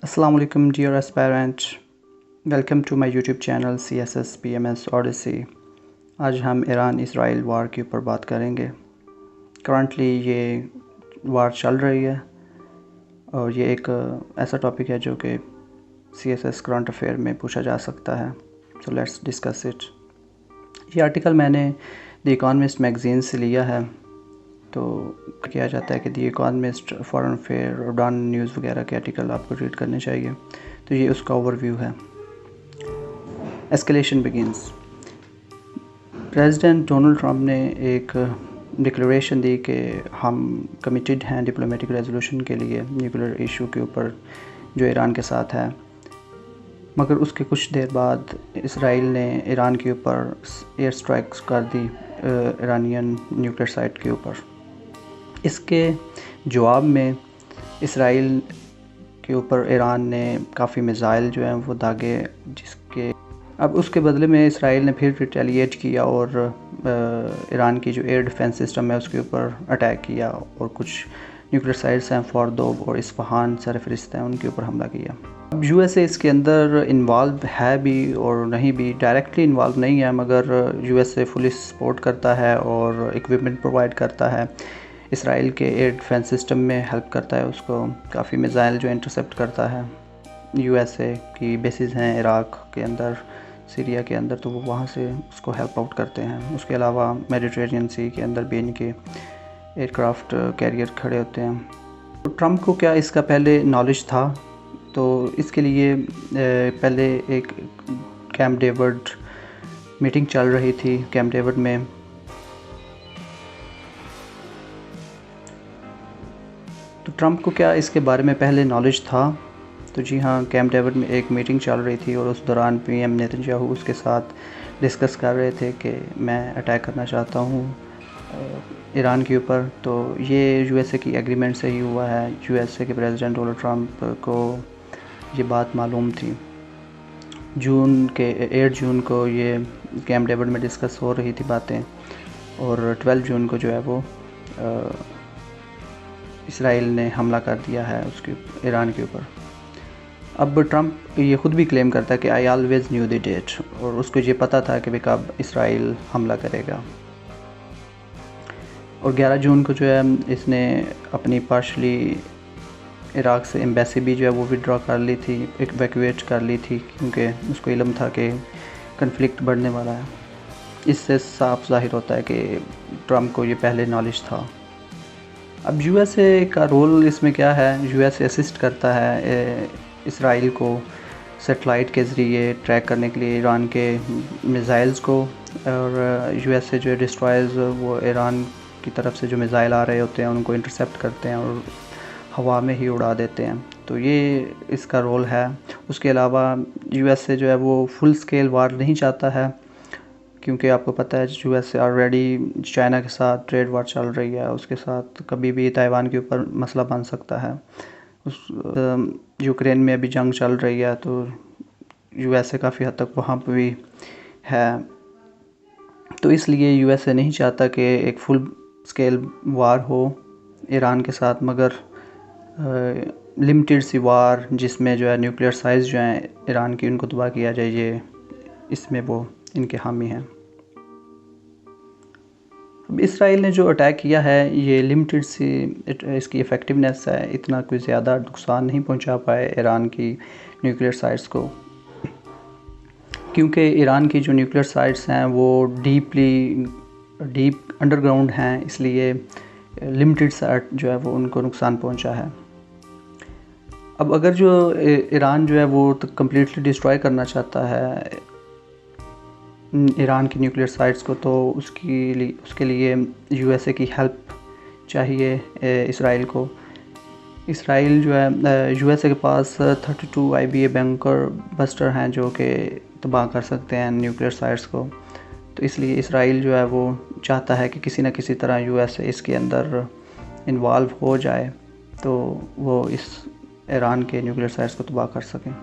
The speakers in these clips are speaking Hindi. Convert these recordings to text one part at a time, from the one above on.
Assalamu alaikum dear aspirant, welcome to my YouTube channel CSS PMS Odyssey. आज हम ईरान इसराइल वार के ऊपर बात करेंगे। करंटली ये वार चल रही है और ये एक ऐसा टॉपिक है जो कि CSS करंट अफेयर में पूछा जा सकता है। So let's discuss it. ये आर्टिकल मैंने द इकोनॉमिस्ट मैगज़ीन से लिया है। तो किया जाता है कि द इकोनॉमिस्ट, फॉरेन अफेयर और डॉन न्यूज़ वगैरह के आर्टिकल आपको रीड करने चाहिए। तो ये उसका ओवरव्यू है। Escalation begins. President Donald Trump ने एक डिक्लेरेशन दी कि हम कमिटेड हैं डिप्लोमेटिक रेजोल्यूशन के लिए न्यूक्लियर इशू के ऊपर जो ईरान के साथ है। मगर उसके कुछ देर बाद इसराइल ने ईरान के ऊपर एयर स्ट्राइक्स कर दी ईरानियन न्यूक्लियर साइट के ऊपर। इसके जवाब में इसराइल के ऊपर ईरान ने काफ़ी मिसाइल जो हैं वो दागे, जिसके अब उसके बदले में इसराइल ने फिर रिटेलिएट किया और ईरान की जो एयर डिफेंस सिस्टम है उसके ऊपर अटैक किया और कुछ न्यूक्लियर साइट्स हैं फॉर्दोब और इस्फहान सरफरिस्त हैं उनके ऊपर हमला किया। अब USA इसके अंदर इन्वॉल्व है भी और नहीं भी, डायरेक्टली इन्वॉल्व नहीं है, मगर USA फुली सपोर्ट करता है और इक्विपमेंट प्रोवाइड करता है इसराइल के एयर डिफेंस सिस्टम में, हेल्प करता है उसको, काफ़ी मिसाइल जो इंटरसेप्ट करता है। USA की बेसिस हैं इराक़ के अंदर, सीरिया के अंदर, तो वो वहाँ से उसको हेल्प आउट करते हैं। उसके अलावा मेडिटेरेनियन सी के अंदर भी इनके एयरक्राफ्ट कैरियर खड़े होते हैं। तो ट्रंप को क्या इसका पहले नॉलेज था? तो इसके लिए पहले एक कैंप डेविड मीटिंग चल रही थी कैंप डेविड में। तो ट्रंप को क्या इसके बारे में पहले नॉलेज था? तो जी हाँ, कैंप डेविड में एक मीटिंग चल रही थी और उस दौरान PM नेतन्याहू उसके साथ डिस्कस कर रहे थे कि मैं अटैक करना चाहता हूँ ईरान के ऊपर। तो ये USA की एग्रीमेंट से ही हुआ है। USA के प्रेसिडेंट डोनाल्ड ट्रंप को ये बात मालूम थी। 8 जून को ये कैंप डेविड में डिस्कस हो रही थी बातें, और 12 जून को जो है वो इसराइल ने हमला कर दिया है उसके ईरान के ऊपर। अब ट्रंप ये ख़ुद भी क्लेम करता है कि I always knew the date, और उसको ये पता था कि कब इसराइल हमला करेगा। और 11 जून को जो है इसने अपनी पार्शली इराक़ से एम्बेसी भी जो है वो विड्रॉ कर ली थी, इवैक्यूएट कर ली थी, क्योंकि उसको इल्म था कि कन्फ्लिक्ट बढ़ने वाला है। इससे साफ ज़ाहिर होता है कि ट्रंप को ये पहले नॉलेज था। अब USA का रोल इसमें क्या है? USA असिस्ट करता है इसराइल को सेटेलाइट के ज़रिए ट्रैक करने के लिए ईरान के मिसाइल्स को, और USA जो डिस्ट्रॉयर्स वो ईरान की तरफ से जो मिसाइल आ रहे होते हैं उनको इंटरसेप्ट करते हैं और हवा में ही उड़ा देते हैं। तो ये इसका रोल है। उसके अलावा USA जो है वो फुल स्केल वार नहीं चाहता है, क्योंकि आपको पता है USA ऑलरेडी चाइना के साथ ट्रेड वार चल रही है, उसके साथ कभी भी ताइवान के ऊपर मसला बन सकता है। यूक्रेन में अभी जंग चल रही है, तो USA काफ़ी हद तक वहाँ पर भी है। तो इसलिए USA नहीं चाहता कि एक फुल स्केल वार हो ईरान के साथ, मगर लिमिटेड सी वार जिसमें जो है न्यूक्लियर साइट्स जो हैं ईरान की उनको तबाह किया जाए, ये इसमें वो इनके हामी हैं। अब इसराइल ने जो अटैक किया है ये लिमिटेड सी इसकी इफ़ेक्टिवनेस है, इतना कोई ज़्यादा नुकसान नहीं पहुंचा पाए ईरान की न्यूक्लियर साइट्स को, क्योंकि ईरान की जो न्यूक्लियर साइट्स हैं वो डीप अंडरग्राउंड हैं, इसलिए लिमिटेड साइट जो है वो उनको नुकसान पहुंचा है। अब अगर जो ईरान जो है वो तो कम्प्लीटली डिस्ट्रॉय करना चाहता है ईरान की न्यूक्लियर साइट्स को, तो उसके लिए USA की हेल्प चाहिए इसराइल को। इसराइल जो है USA के पास 32 IBA बैंकर बस्टर हैं जो कि तबाह कर सकते हैं न्यूक्लियर साइट्स को। तो इसलिए इसराइल जो है वो चाहता है कि किसी न किसी तरह USA इसके अंदर इन्वॉल्व हो जाए, तो वो इस ईरान के न्यूक्लियर साइट्स को तबाह कर सकें।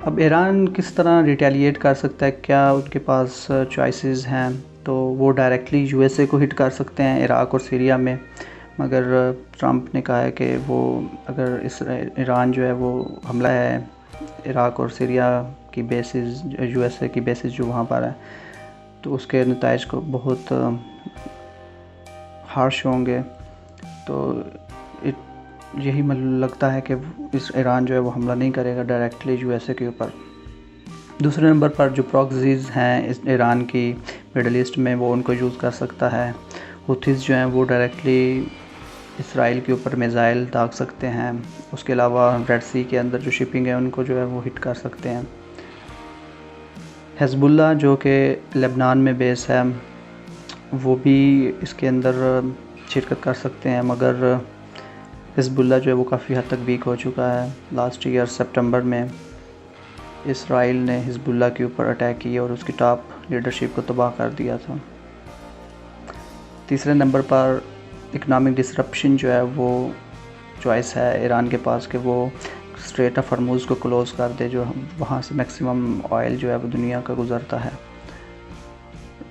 अब ईरान किस तरह रिटेलिएट कर सकता है? क्या उनके पास चॉइसेस हैं? तो वो डायरेक्टली USA को हिट कर सकते हैं इराक़ और सीरिया में, मगर ट्रंप ने कहा है कि वो अगर ईरान जो है वो हमला है इराक़ और सीरिया की बेसिस, यूएसए की बेसिस जो वहाँ पर है, तो उसके नताइज को बहुत हार्श होंगे। तो यही लगता है कि इस ईरान जो है वो हमला नहीं करेगा डायरेक्टली यूएसए के ऊपर। दूसरे नंबर पर जो प्रॉक्सीज़ हैं इस ईरान की मिडल ईस्ट में, वो उनको यूज़ कर सकता है। हुथीज़ जो हैं वो डायरेक्टली इसराइल के ऊपर मिसाइल दाग सकते हैं। उसके अलावा रेड सी के अंदर जो शिपिंग है उनको जो है वो हिट कर सकते हैं। हिज़्बुल्लाह जो कि लेबनान में बेस है, वो भी इसके अंदर शिरकत कर सकते हैं, मगर हिज़्बुल्लाह जो है वो काफ़ी हद तक वीक हो चुका है। लास्ट ईयर सितंबर में इसराइल ने हिज़्बुल्लाह के ऊपर अटैक किया और उसकी टॉप लीडरशिप को तबाह कर दिया था। तीसरे नंबर पर इकनॉमिक डिसरप्शन जो है वो चॉइस है ईरान के पास कि वो स्ट्रेट ऑफ हॉर्मुज़ को क्लोज़ कर दे, जो वहाँ से मैक्सिमम ऑयल जो है वो दुनिया का गुज़रता है।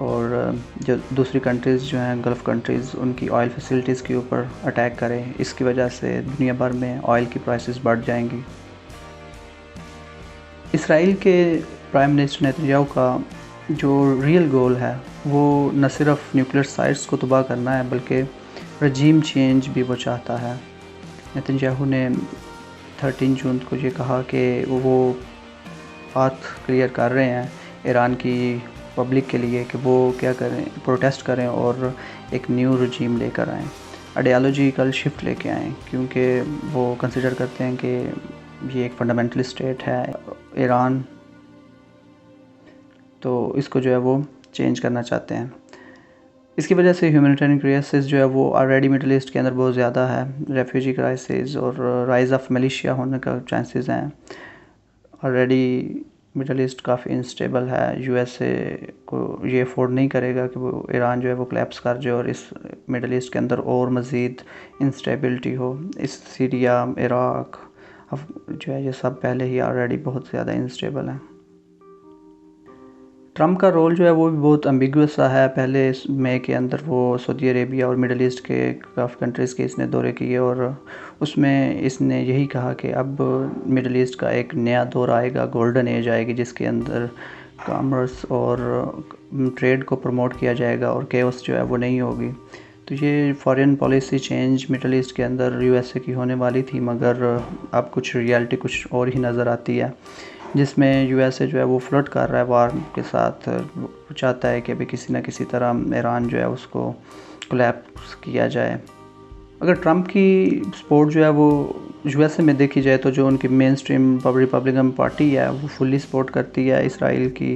और जो दूसरी कंट्रीज़ जो हैं गल्फ़ कंट्रीज़, उनकी ऑयल फैसिलिटीज़ के ऊपर अटैक करें। इसकी वजह से दुनिया भर में ऑयल की प्राइसेस बढ़ जाएंगी। इसराइल के प्राइम मिनिस्टर नेतन्याहू का जो रियल गोल है वो न सिर्फ न्यूक्लियर साइट्स को तबाह करना है, बल्कि रजीम चेंज भी वो चाहता है। नेतन्याहू ने 13 जून को ये कहा कि वो बात क्लियर कर रहे हैं ईरान की पब्लिक के लिए कि वो क्या करें, प्रोटेस्ट करें और एक न्यू रजीम लेकर आएँ, आइडियालॉजिकल शिफ्ट लेके आएँ, क्योंकि वो कंसिडर करते हैं कि ये एक फंडामेंटल स्टेट है ईरान, तो इसको जो है वो चेंज करना चाहते हैं। इसकी वजह से ह्यूमैनिटेरियन क्राइसिस जो है वो ऑलरेडी मिडल ईस्ट के अंदर बहुत ज़्यादा है। रेफ्यूजी क्राइसिस और राइज़ ऑफ मिलिशिया होने का चांसेस हैं। ऑलरेडी मिडल ईस्ट काफ़ी अनस्टेबल है। यूएसए को ये अफोर्ड नहीं करेगा कि वो ईरान जो है वो कोलैप्स कर जाए और इस मिडल ईस्ट के अंदर और मज़ीद इंस्टेबिलिटी हो। इस सीरिया, इराक़ जो है ये सब पहले ही ऑलरेडी बहुत ज़्यादा इंस्टेबल हैं। ट्रंप का रोल जो है वो भी बहुत एम्बिगुअस सा है। पहले इस मई के अंदर वो सऊदी अरेबिया और मिडल ईस्ट के काफ़ी कंट्रीज़ के इसने दौरे किए और उसमें इसने यही कहा कि अब मिडल ईस्ट का एक नया दौर आएगा, गोल्डन एज आएगी, जिसके अंदर कॉमर्स और ट्रेड को प्रमोट किया जाएगा और केओस जो है वो नहीं होगी। तो ये foreign policy change middle east के अंदर यूएसए की होने वाली थी, मगर अब कुछ रियलिटी कुछ और ही नज़र आती है, जिसमें यूएसए जो है वो फ्लर्ट कर रहा है वार के साथ। वो चाहता है कि अभी किसी न किसी तरह ईरान जो है उसको कोलैप्स किया जाए। अगर ट्रंप की सपोर्ट जो है वो यूएसए में देखी जाए तो जो उनकी मेन स्ट्रीम रिपब्लिकन पार्टी है वो फुल्ली सपोर्ट करती है इसराइल की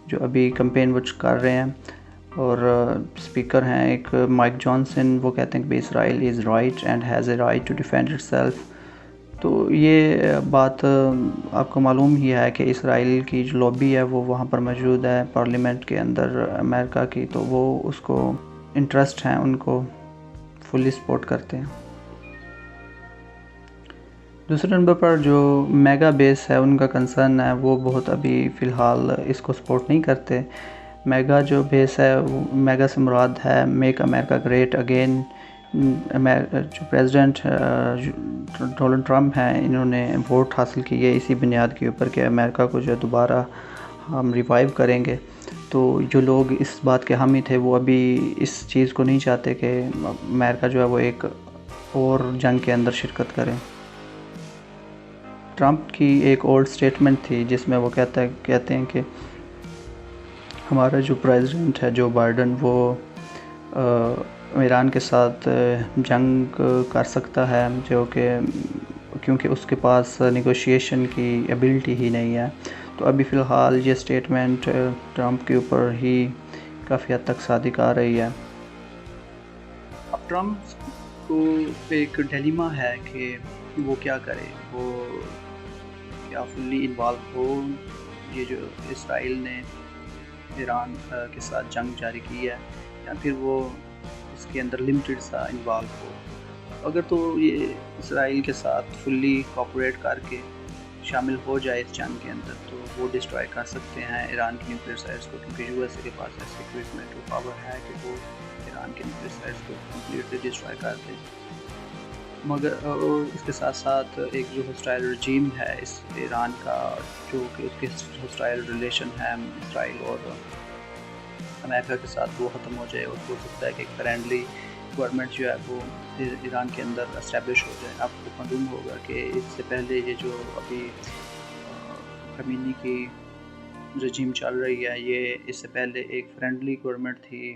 जो अभी कैंपेन वो कर रहे हैं। और स्पीकर हैं एक माइक जॉनसन, वो कहते हैं कि Israel is right and has a right to defend itself. तो ये बात आपको मालूम ही है कि इसराइल की जो लॉबी है वो वहाँ पर मौजूद है पार्लियामेंट के अंदर अमेरिका की, तो वो उसको इंटरेस्ट हैं, उनको फुल्ली सपोर्ट करते हैं। दूसरे नंबर पर जो मेगा बेस है उनका कंसर्न है वो बहुत अभी फ़िलहाल इसको सपोर्ट नहीं करते। मेगा जो बेस है मेगा से मुराद है मेक अमेरिका ग्रेट अगेन। जो प्रेसिडेंट डोनाल्ड ट्रंप हैं, इन्होंने वोट हासिल किए इसी बुनियाद के ऊपर कि अमेरिका को जो दोबारा हम रिवाइव करेंगे। तो जो लोग इस बात के हामी थे वो अभी इस चीज़ को नहीं चाहते कि अमेरिका जो है वो एक और जंग के अंदर शिरकत करें। ट्रंप की एक ओल्ड स्टेटमेंट थी जिसमें वो कहते हैं कि हमारा जो प्रेसिडेंट है जो बाइडन वो ईरान के साथ जंग कर सकता है जो कि क्योंकि उसके पास नेगोशिएशन की एबिलिटी ही नहीं है। तो अभी फ़िलहाल ये स्टेटमेंट ट्रंप के ऊपर ही काफ़ी हद तक सादिक आ रही है। अब ट्रंप को एक डिलेमा है कि वो क्या करे, वो क्या फुल्ली इन्वॉल्व हो ये जो इसराइल ने ईरान के साथ जंग जारी की है, या फिर वो इसके अंदर लिमिटेड सा इन्वॉल्व हो। अगर तो ये इसराइल के साथ फुल्ली कोऑपरेट करके शामिल हो जाए इस जंग के अंदर, तो वो डिस्ट्रॉय कर सकते हैं ईरान की न्यूक्लियर साइट्स को, क्योंकि यूएसए के पास ऐसे इक्विपमेंट और पावर है कि वो ईरान ईरान के न्यूक्लियर साइट्स को कम्प्लीटली डिस्ट्रॉय कर दें। मगर और इसके साथ साथ एक जो हॉस्टाइल रजीम है इस ईरान का, जो कि उसके हॉस्टाइल रिलेशन है इसराइल और अमेरिका के साथ, वो ख़त्म हो जाए और हो सकता है कि एक फ्रेंडली गवर्नमेंट जो है वो ईरान के अंदर इस्टेब्लिश हो जाए। आपको मालूम होगा कि इससे पहले ये जो अभी खमीनी की रजीम चल रही है, ये इससे पहले एक फ्रेंडली गवर्नमेंट थी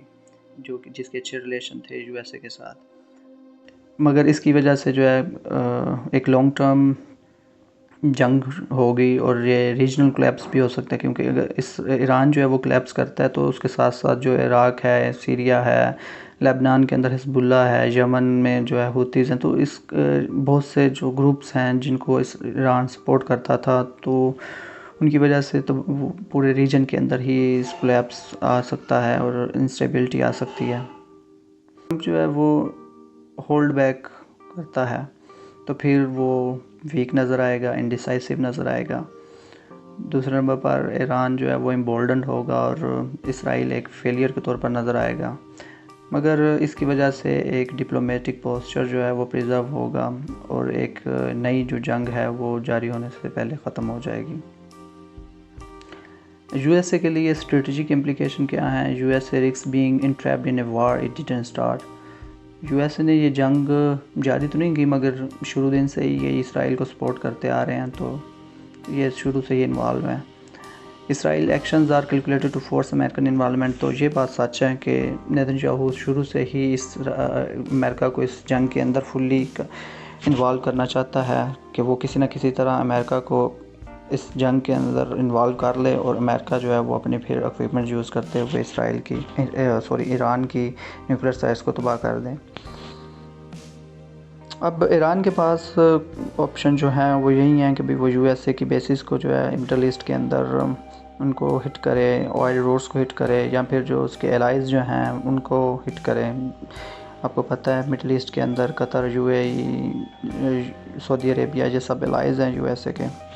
जो कि जिसके अच्छे रिलेशन थे यूएसए के साथ। मगर इसकी वजह से जो है एक लॉन्ग टर्म जंग हो गई और ये रीजनल कोलैप्स भी हो सकता है, क्योंकि अगर इस ईरान जो है वो कोलैप्स करता है तो उसके साथ साथ जो इराक़ है, सीरिया है, लेबनान के अंदर हिज़्बुल्लाह है, यमन में जो है हुतीज़ हैं, तो इस बहुत से जो ग्रुप्स हैं जिनको इस ईरान सपोर्ट करता था, तो उनकी वजह से तो पूरे रीजन के अंदर ही इस कोलैप्स आ सकता है और इंस्टेबिलिटी आ सकती है। जो है वो होल्ड बैक करता है तो फिर वो वीक नज़र आएगा, इंडिसाइसिव नज़र आएगा। दूसरे नंबर पर ईरान जो है वो एम्बोल्डन्ड होगा और इसराइल एक फेलियर के तौर पर नज़र आएगा। मगर इसकी वजह से एक डिप्लोमेटिक पोस्चर जो है वो प्रिजर्व होगा और एक नई जो जंग है वो जारी होने से पहले ख़त्म हो जाएगी। यूएसए के लिए स्ट्रेटजिक इम्प्लीकेशन क्या हैं? USA risk being entrapped in a war it didn't start. USA ने ये जंग जारी तो नहीं की, मगर शुरू दिन से ही ये इसराइल को सपोर्ट करते आ रहे हैं, तो ये शुरू से ही इन्वॉल्व हैं। Israel actions are calculated to force American involvement. तो ये बात सच है कि नेतन्याहू शुरू से ही अमेरिका को इस जंग के अंदर फुल्ली इन्वॉल्व करना चाहता है कि वो किसी न किसी तरह अमेरिका को इस जंग के अंदर इन्वॉल्व कर ले और अमेरिका जो है वो अपने फिर इक्विपमेंट यूज़ करते हुए ईरान की न्यूक्लियर साइट्स को तबाह कर दें। अब ईरान के पास ऑप्शन जो हैं वो यही हैं कि भाई वो यूएसए की बेसिस को जो है मिडल ईस्ट के अंदर उनको हिट करे, ऑयल रोड्स को हिट करे, या फिर जो उसके एलाइज़ जो हैं उनको हिट करें। आपको पता है मिडल ईस्ट के अंदर कतर, यूएई, सऊदी अरेबिया, ये सब एलाइज़ हैं यूएसए के।